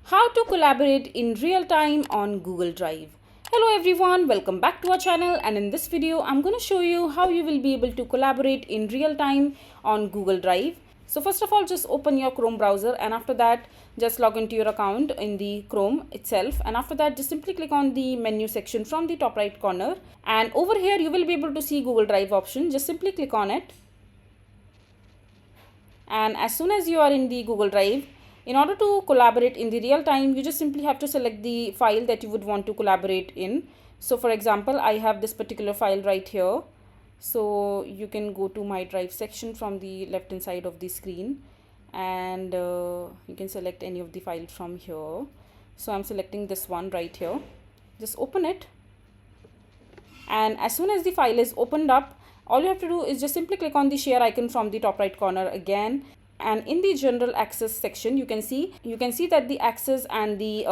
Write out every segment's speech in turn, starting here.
How to collaborate in real time on Google Drive. Hello everyone, welcome back to our channel, and in this video I'm going to show you how you will be able to collaborate in real time on Google Drive. So first of all, just open your Chrome browser, and after that just log into your account in the Chrome itself, and after that just simply click on the menu section from the top right corner, and over here you will be able to see Google Drive option. Just simply click on it, and as soon as you are in the Google Drive, in order to collaborate in the real time, you just simply have to select the file that you would want to collaborate in. So for example, I have this particular file right here. So you can go to my drive section from the left hand side of the screen, and you can select any of the files from here. So I'm selecting this one right here. Just open it, and as soon as the file is opened up, all you have to do is just simply click on the share icon from the top right corner again, and in the general access section you can see that the access and the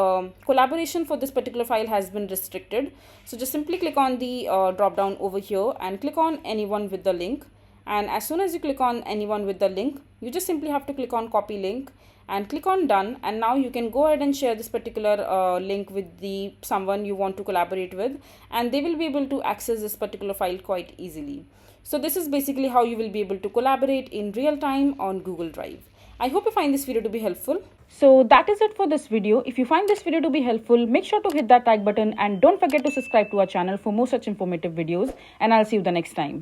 collaboration for this particular file has been restricted. So just simply click on the drop down over here and click on anyone with the link, and as soon as you click on anyone with the link, you just simply have to click on copy link and click on done, and now you can go ahead and share this particular link with the someone you want to collaborate with, and they will be able to access this particular file quite easily. So this is basically how you will be able to collaborate in real time on Google Drive. I hope you find this video to be helpful. So that is it for this video. If you find this video to be helpful, make sure to hit that like button and don't forget to subscribe to our channel for more such informative videos, and I'll see you the next time.